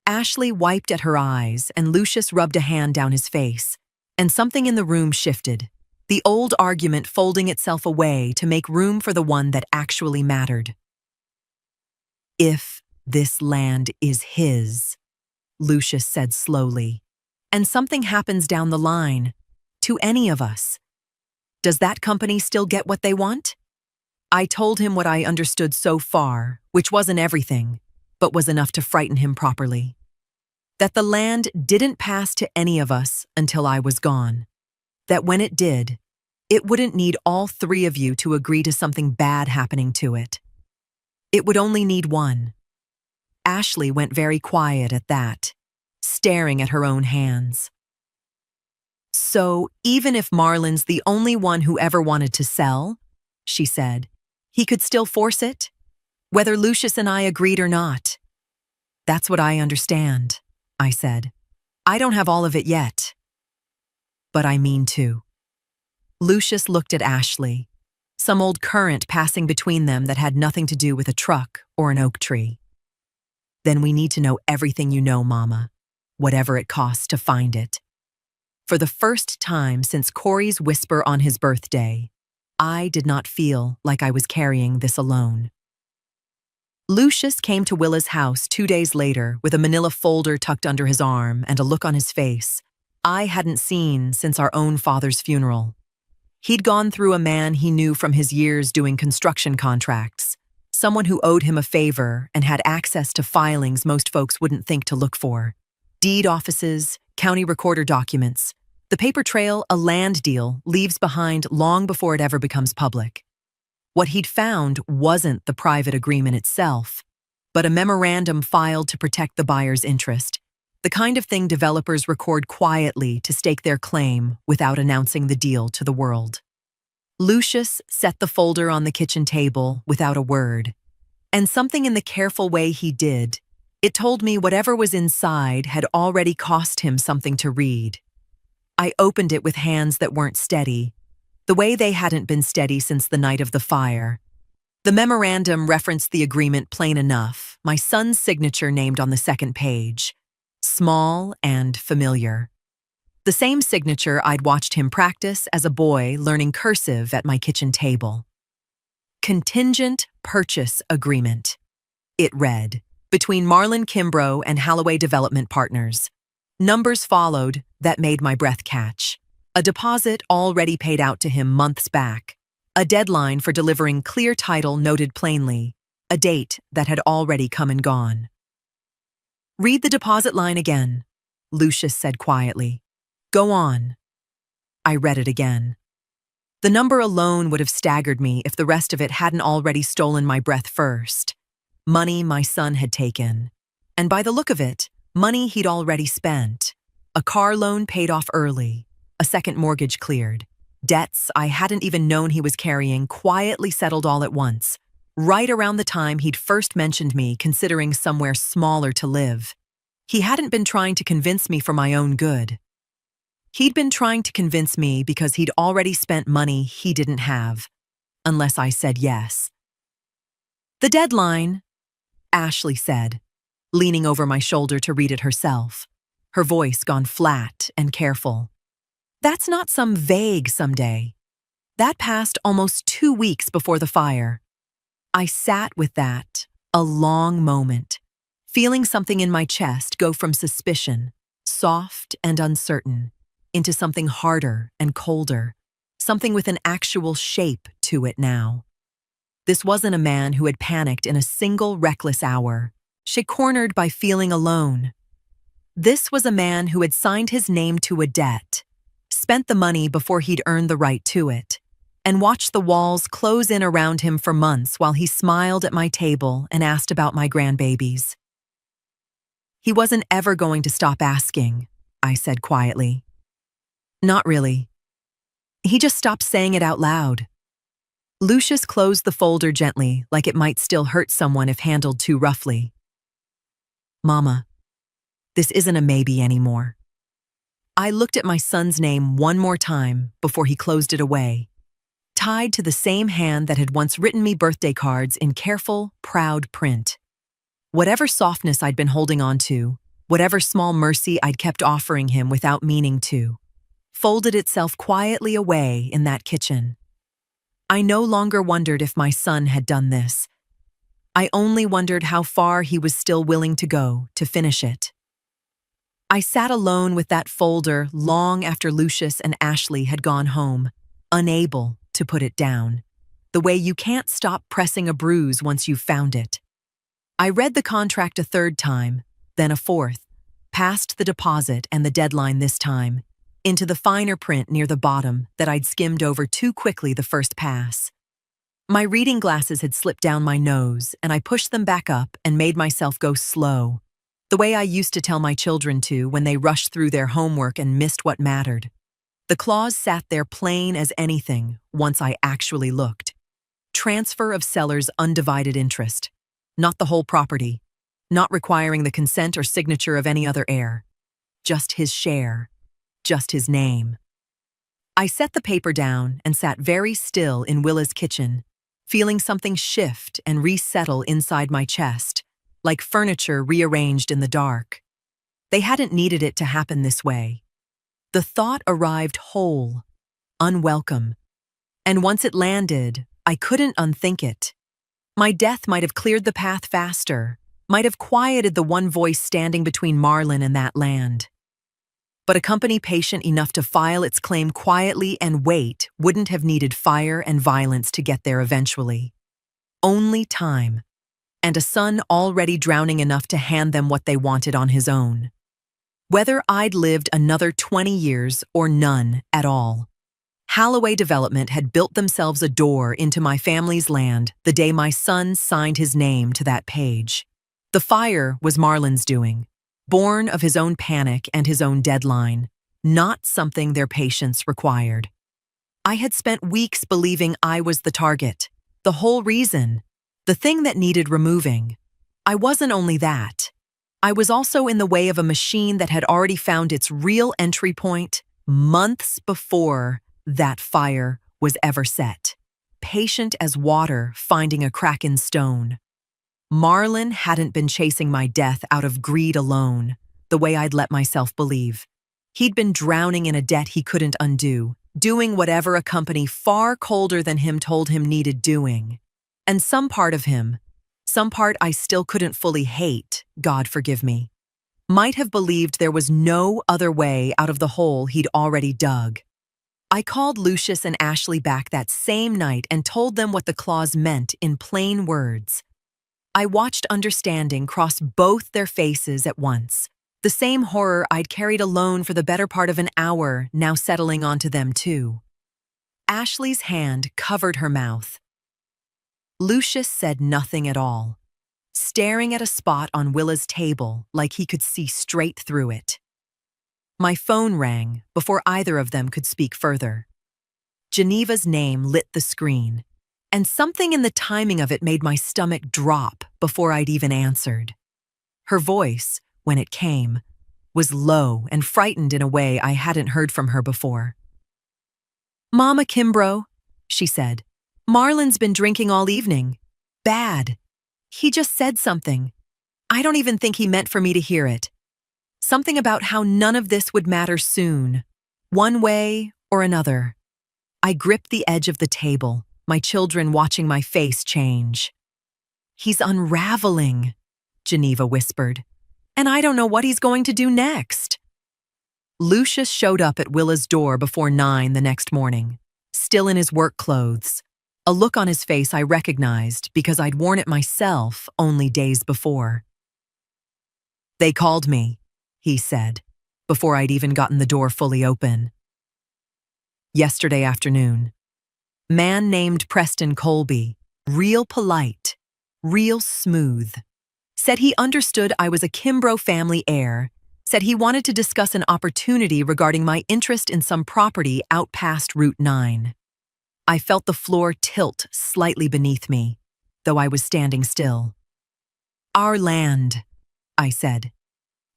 Ashley wiped at her eyes and Lucius rubbed a hand down his face, and something in the room shifted, the old argument folding itself away to make room for the one that actually mattered. If this land is his, Lucius said slowly, and something happens down the line, to any of us, does that company still get what they want? I told him what I understood so far, which wasn't everything, but was enough to frighten him properly. That the land didn't pass to any of us until I was gone. That when it did, it wouldn't need all 3 of you to agree to something bad happening to it. It would only need one. Ashley went very quiet at that, staring at her own hands. So even if Marlon's the only one who ever wanted to sell, she said, he could still force it, whether Lucius and I agreed or not. That's what I understand, I said. I don't have all of it yet. But I mean to. Lucius looked at Ashley, some old current passing between them that had nothing to do with a truck or an oak tree. Then we need to know everything you know, Mama, whatever it costs to find it. For the first time since Corey's whisper on his birthday, I did not feel like I was carrying this alone. Lucius came to Willa's house 2 days later with a manila folder tucked under his arm and a look on his face I hadn't seen since our own father's funeral. He'd gone through a man he knew from his years doing construction contracts, someone who owed him a favor and had access to filings most folks wouldn't think to look for. Deed offices, county recorder documents. The paper trail a land deal leaves behind long before it ever becomes public. What he'd found wasn't the private agreement itself, but a memorandum filed to protect the buyer's interest, the kind of thing developers record quietly to stake their claim without announcing the deal to the world. Lucius set the folder on the kitchen table without a word, and something in the careful way he did, it told me whatever was inside had already cost him something to read. I opened it with hands that weren't steady, the way they hadn't been steady since the night of the fire. The memorandum referenced the agreement plain enough, my son's signature named on the second page. Small and familiar. The same signature I'd watched him practice as a boy learning cursive at my kitchen table. Contingent Purchase Agreement. It read, between Marlon Kimbrough and Halloway Development Partners. Numbers followed that made my breath catch. A deposit already paid out to him months back. A deadline for delivering clear title noted plainly. A date that had already come and gone. Read the deposit line again, Lucius said quietly. Go on. I read it again. The number alone would have staggered me if the rest of it hadn't already stolen my breath first. Money my son had taken. And by the look of it, money he'd already spent. A car loan paid off early. A second mortgage cleared. Debts I hadn't even known he was carrying quietly settled all at once, right around the time he'd first mentioned me considering somewhere smaller to live. He hadn't been trying to convince me for my own good. He'd been trying to convince me because he'd already spent money he didn't have, unless I said yes. The deadline, Ashley said, leaning over my shoulder to read it herself, her voice gone flat and careful. That's not some vague someday. That passed almost 2 weeks before the fire. I sat with that, a long moment, feeling something in my chest go from suspicion, soft and uncertain, into something harder and colder, something with an actual shape to it now. This wasn't a man who had panicked in a single reckless hour, cornered by feeling alone. This was a man who had signed his name to a debt, spent the money before he'd earned the right to it, and watched the walls close in around him for months while he smiled at my table and asked about my grandbabies. He wasn't ever going to stop asking, I said quietly. Not really. He just stopped saying it out loud. Lucius closed the folder gently, like it might still hurt someone if handled too roughly. Mama, this isn't a maybe anymore. I looked at my son's name one more time before he closed it away, tied to the same hand that had once written me birthday cards in careful, proud print. Whatever softness I'd been holding on to, whatever small mercy I'd kept offering him without meaning to, folded itself quietly away in that kitchen. I no longer wondered if my son had done this. I only wondered how far he was still willing to go to finish it. I sat alone with that folder long after Lucius and Ashley had gone home, unable to put it down, the way you can't stop pressing a bruise once you've found it. I read the contract a third time, then a fourth, past the deposit and the deadline this time, into the finer print near the bottom that I'd skimmed over too quickly the first pass. My reading glasses had slipped down my nose, and I pushed them back up and made myself go slow, the way I used to tell my children to when they rushed through their homework and missed what mattered. The clause sat there plain as anything once I actually looked. Transfer of seller's undivided interest. Not the whole property. Not requiring the consent or signature of any other heir. Just his share. Just his name. I set the paper down and sat very still in Willa's kitchen, feeling something shift and resettle inside my chest, like furniture rearranged in the dark. They hadn't needed it to happen this way. The thought arrived whole, unwelcome, and once it landed, I couldn't unthink it. My death might have cleared the path faster, might have quieted the one voice standing between Marlon and that land. But a company patient enough to file its claim quietly and wait wouldn't have needed fire and violence to get there eventually. only time, and a son already drowning enough to hand them what they wanted on his own. Whether I'd lived another 20 years or none at all, Holloway Development had built themselves a door into my family's land the day my son signed his name to that page. The fire was Marlon's doing, born of his own panic and his own deadline, not something their patience required. I had spent weeks believing I was the target, the whole reason, the thing that needed removing. I wasn't only that. I was also in the way of a machine that had already found its real entry point months before that fire was ever set, patient as water finding a crack in stone. Marlon hadn't been chasing my death out of greed alone, the way I'd let myself believe. He'd been drowning in a debt he couldn't undo, doing whatever a company far colder than him told him needed doing. And some part of him, some part I still couldn't fully hate, God forgive me, might have believed there was no other way out of the hole he'd already dug. I called Lucius and Ashley back that same night and told them what the clause meant in plain words. I watched understanding cross both their faces at once, the same horror I'd carried alone for the better part of an hour now settling onto them too. Ashley's hand covered her mouth. Lucius said nothing at all, staring at a spot on Willa's table like he could see straight through it. My phone rang before either of them could speak further. Geneva's name lit the screen, and something in the timing of it made my stomach drop before I'd even answered. Her voice, when it came, was low and frightened in a way I hadn't heard from her before. "Mama Kimbrough," she said, "Marlon's been drinking all evening. Bad. He just said something. I don't even think he meant for me to hear it. Something about how none of this would matter soon, one way or another." I gripped the edge of the table, my children watching my face change. "He's unraveling," Geneva whispered, "and I don't know what he's going to do next." Lucius showed up at Willa's door before 9 the next morning, still in his work clothes, a look on his face I recognized because I'd worn it myself only days before. "They called me," he said, before I'd even gotten the door fully open. "Yesterday afternoon. Man named Preston Colby, real polite, real smooth. Said he understood I was a Kimbrough family heir, said he wanted to discuss an opportunity regarding my interest in some property out past Route 9. I felt the floor tilt slightly beneath me, though I was standing still. "Our land," I said.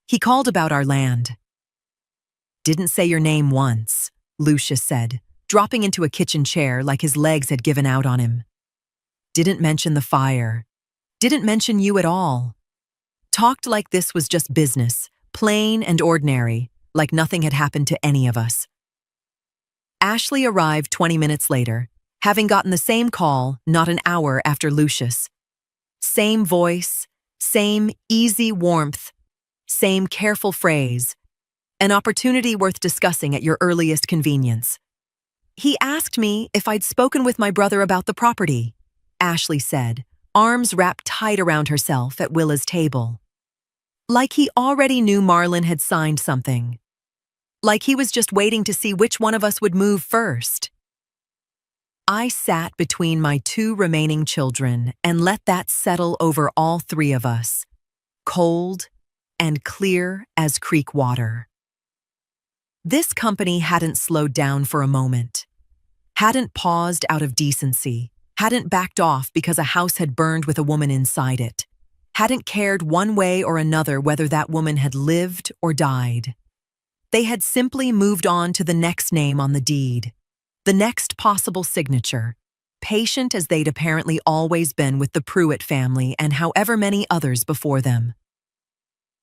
"He called about our land." "Didn't say your name once," Lucius said, dropping into a kitchen chair like his legs had given out on him. "Didn't mention the fire. Didn't mention you at all. Talked like this was just business, plain and ordinary, like nothing had happened to any of us." Ashley arrived 20 minutes later, having gotten the same call not an hour after Lucius. Same voice, same easy warmth, same careful phrase. "An opportunity worth discussing at your earliest convenience." "He asked me if I'd spoken with my brother about the property," Ashley said, arms wrapped tight around herself at Willa's table. Like he already knew Marlon had signed something. Like he was just waiting to see which one of us would move first. I sat between my 2 remaining children and let that settle over all 3 of us, cold and clear as creek water. This company hadn't slowed down for a moment, hadn't paused out of decency, hadn't backed off because a house had burned with a woman inside it, hadn't cared one way or another whether that woman had lived or died. They had simply moved on to the next name on the deed, the next possible signature, patient as they'd apparently always been with the Pruitt family and however many others before them.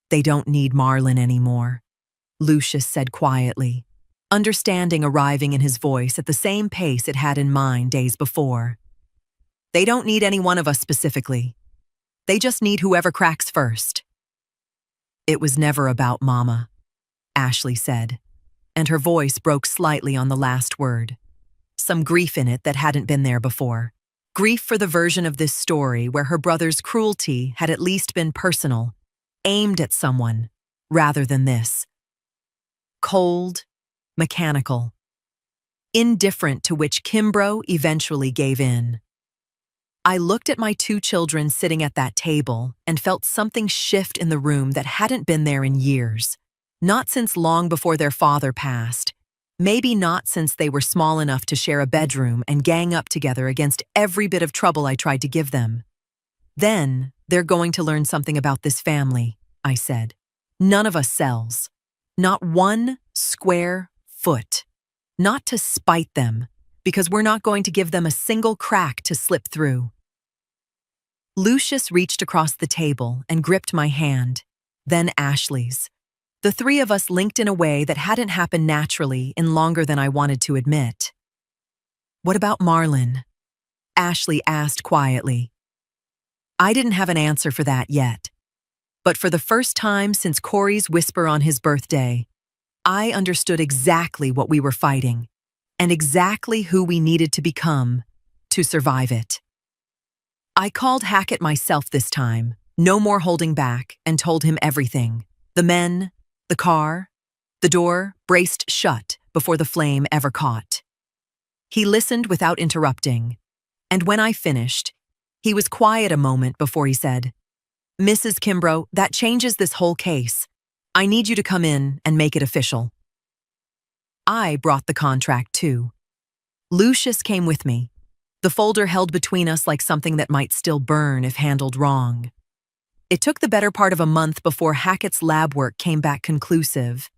"They don't need Marlon anymore," Lucius said quietly, understanding arriving in his voice at the same pace it had in mine days before. "They don't need any one of us specifically. They just need whoever cracks first." "It was never about Mama," Ashley said, and her voice broke slightly on the last word, some grief in it that hadn't been there before. Grief for the version of this story where her brother's cruelty had at least been personal, aimed at someone, rather than this. Cold, mechanical, indifferent, to which Kimbrough eventually gave in. I looked at my two children sitting at that table and felt something shift in the room that hadn't been there in years, not since long before their father passed, maybe not since they were small enough to share a bedroom and gang up together against every bit of trouble I tried to give them. Then, they're going to learn something about this family, I said. None of us sells. Not one square foot. Not to spite them, because we're not going to give them a single crack to slip through. Lucius reached across the table and gripped my hand, then Ashley's. The three of us linked in a way that hadn't happened naturally in longer than I wanted to admit. "What about Marlon?" Ashley asked quietly. I didn't have an answer for that yet. But for the first time since Corey's whisper on his birthday, I understood exactly what we were fighting, and exactly who we needed to become to survive it. I called Hackett myself this time, no more holding back, and told him everything. The men, the car, the door braced shut before the flame ever caught. He listened without interrupting, and when I finished, he was quiet a moment before he said, "Mrs. Kimbrough, that changes this whole case. I need you to come in and make it official." I brought the contract too. Lucius came with me, the folder held between us like something that might still burn if handled wrong. It took the better part of a month before Hackett's lab work came back conclusive,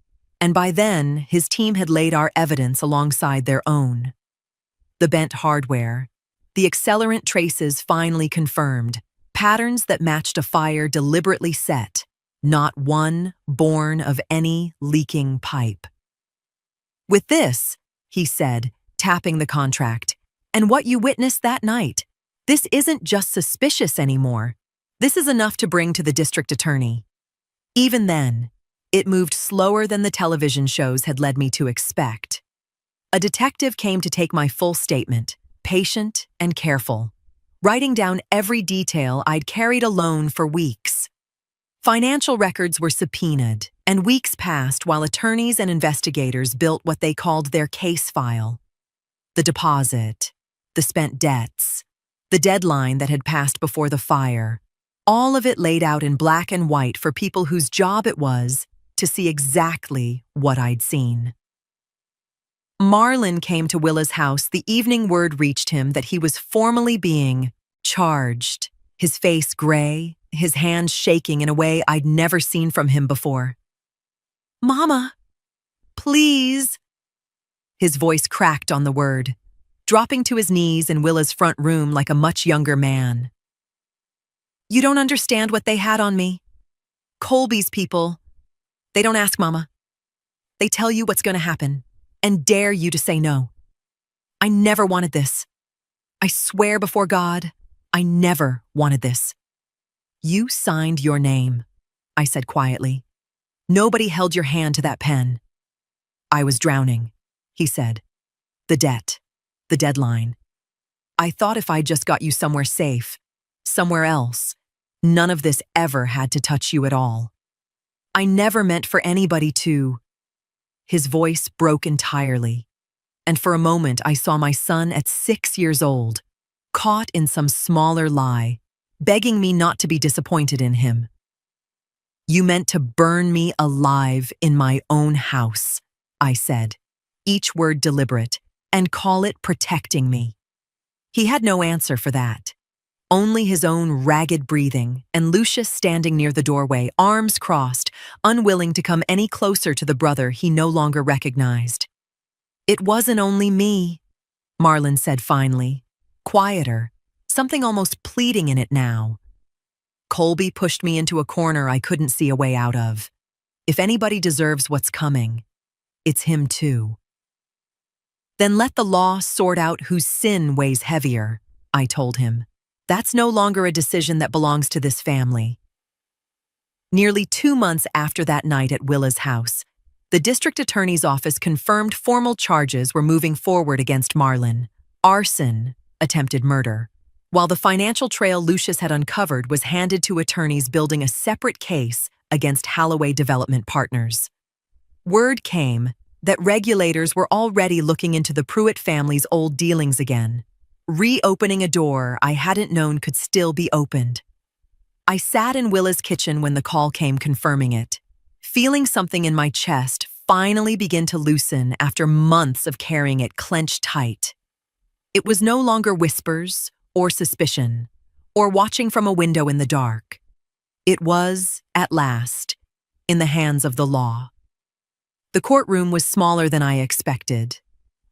and by then, his team had laid our evidence alongside their own. The bent hardware, the accelerant traces finally confirmed, patterns that matched a fire deliberately set, not one born of any leaking pipe. "With this," he said, tapping the contract, "and what you witnessed that night, this isn't just suspicious anymore. This is enough to bring to the district attorney." Even then, it moved slower than the television shows had led me to expect. A detective came to take my full statement, patient and careful, writing down every detail I'd carried alone for weeks. Financial records were subpoenaed, and weeks passed while attorneys and investigators built what they called their case file. The deposit, the spent debts, the deadline that had passed before the fire, all of it laid out in black and white for people whose job it was to see exactly what I'd seen. Marlon came to Willa's house the evening word reached him that he was formally being charged, his face gray, his hands shaking in a way I'd never seen from him before. "Mama, please." His voice cracked on the word, dropping to his knees in Willa's front room like a much younger man. "You don't understand what they had on me. Colby's people, they don't ask Mama. They tell you what's going to happen and dare you to say no. I never wanted this. I swear before God, I never wanted this." "You signed your name," I said quietly. "Nobody held your hand to that pen." "I was drowning," he said. "The debt, the deadline. I thought if I just got you somewhere safe, somewhere else, none of this ever had to touch you at all. I never meant for anybody to." His voice broke entirely, and for a moment I saw my son at 6 years old, caught in some smaller lie, begging me not to be disappointed in him. "You meant to burn me alive in my own house," I said, each word deliberate, "and call it protecting me." He had no answer for that. Only his own ragged breathing, and Lucius standing near the doorway, arms crossed, unwilling to come any closer to the brother he no longer recognized. "It wasn't only me," Marlon said finally, quieter, something almost pleading in it now. "Colby pushed me into a corner I couldn't see a way out of. If anybody deserves what's coming, it's him too." "Then let the law sort out whose sin weighs heavier," I told him. "That's no longer a decision that belongs to this family." Nearly 2 months after that night at Willa's house, the district attorney's office confirmed formal charges were moving forward against Marlon: arson, attempted murder, while the financial trail Lucius had uncovered was handed to attorneys building a separate case against Holloway Development Partners. Word came that regulators were already looking into the Pruitt family's old dealings again, reopening a door I hadn't known could still be opened. I sat in Willa's kitchen when the call came confirming it, feeling something in my chest finally begin to loosen after months of carrying it clenched tight. It was no longer whispers or suspicion or watching from a window in the dark. It was, at last, in the hands of the law. The courtroom was smaller than I expected.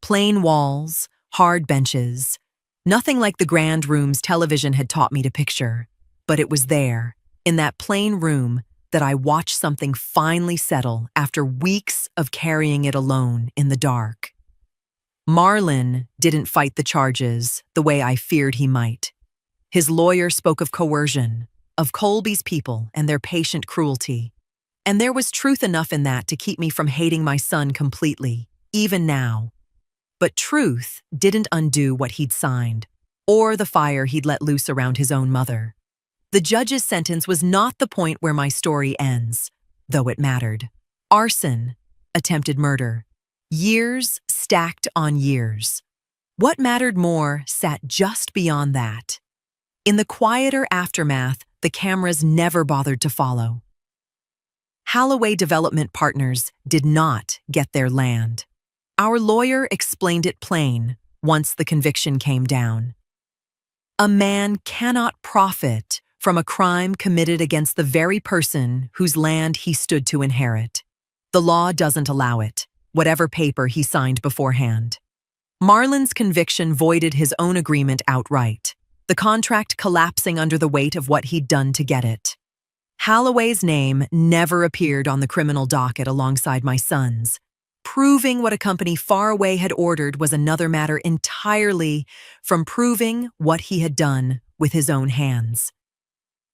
Plain walls, hard benches, nothing like the grand rooms television had taught me to picture. But it was there, in that plain room, that I watched something finally settle after weeks of carrying it alone in the dark. Marlon didn't fight the charges the way I feared he might. His lawyer spoke of coercion, of Colby's people and their patient cruelty. And there was truth enough in that to keep me from hating my son completely, even now. But truth didn't undo what he'd signed, or the fire he'd let loose around his own mother. The judge's sentence was not the point where my story ends, though it mattered. Arson, attempted murder, years stacked on years. What mattered more sat just beyond that. In the quieter aftermath, the cameras never bothered to follow. Holloway Development Partners did not get their land. Our lawyer explained it plain once the conviction came down. A man cannot profit from a crime committed against the very person whose land he stood to inherit. The law doesn't allow it, whatever paper he signed beforehand. Marlon's conviction voided his own agreement outright, the contract collapsing under the weight of what he'd done to get it. Holloway's name never appeared on the criminal docket alongside my son's. Proving what a company far away had ordered was another matter entirely from proving what he had done with his own hands.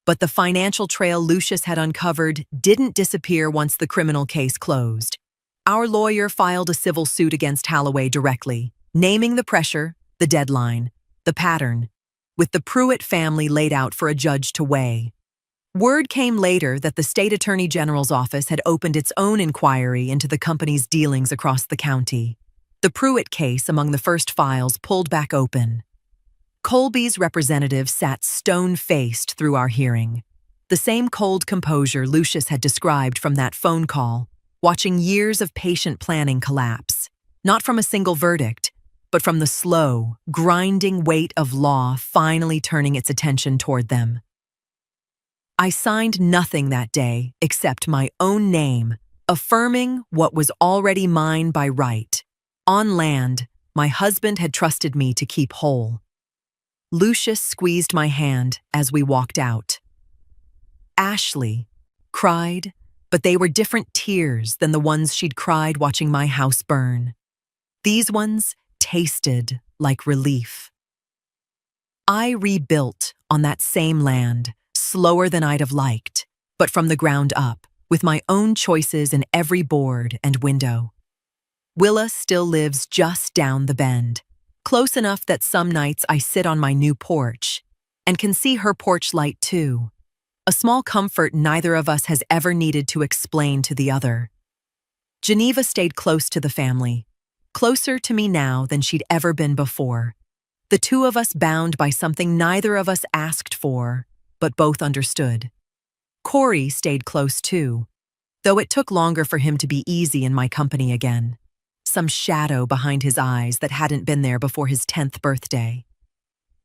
But the financial trail Lucius had uncovered didn't disappear once the criminal case closed. Our lawyer filed a civil suit against Holloway directly, naming the pressure, the deadline, the pattern, with the Pruitt family laid out for a judge to weigh. Word came later that the state attorney general's office had opened its own inquiry into the company's dealings across the county. The Pruitt case, among the first files, pulled back open. Colby's representative sat stone-faced through our hearing. The same cold composure Lucius had described from that phone call, watching years of patient planning collapse, not from a single verdict, but from the slow, grinding weight of law finally turning its attention toward them. I signed nothing that day except my own name, affirming what was already mine by right. On land, my husband had trusted me to keep whole. Lucius squeezed my hand as we walked out. Ashley cried, but they were different tears than the ones she'd cried watching my house burn. These ones tasted like relief. I rebuilt on that same land, slower than I'd have liked, but from the ground up, with my own choices in every board and window. Willa still lives just down the bend, close enough that some nights I sit on my new porch and can see her porch light too, a small comfort neither of us has ever needed to explain to the other. Geneva stayed close to the family, closer to me now than she'd ever been before, the two of us bound by something neither of us asked for, but both understood. Corey stayed close too, though it took longer for him to be easy in my company again. Some shadow behind his eyes that hadn't been there before his 10th birthday.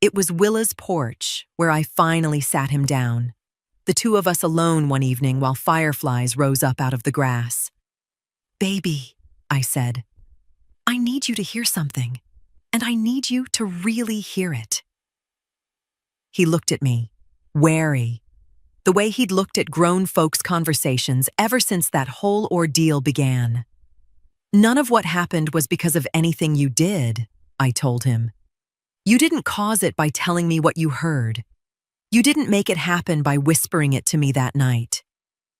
It was Willa's porch where I finally sat him down, the two of us alone one evening while fireflies rose up out of the grass. "Baby," I said, "I need you to hear something, and I need you to really hear it." He looked at me, wary, the way he'd looked at grown folks' conversations ever since that whole ordeal began. "None of what happened was because of anything you did," I told him. "You didn't cause it by telling me what you heard. You didn't make it happen by whispering it to me that night.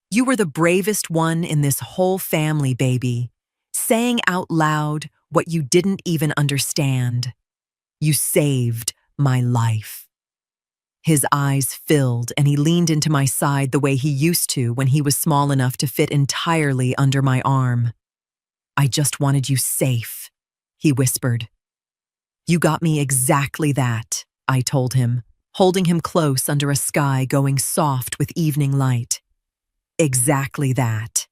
You were the bravest one in this whole family, baby, saying out loud what you didn't even understand. You saved my life." His eyes filled, and he leaned into my side the way he used to when he was small enough to fit entirely under my arm. "I just wanted you safe," he whispered. "You got me exactly that," I told him, holding him close under a sky going soft with evening light. "Exactly that."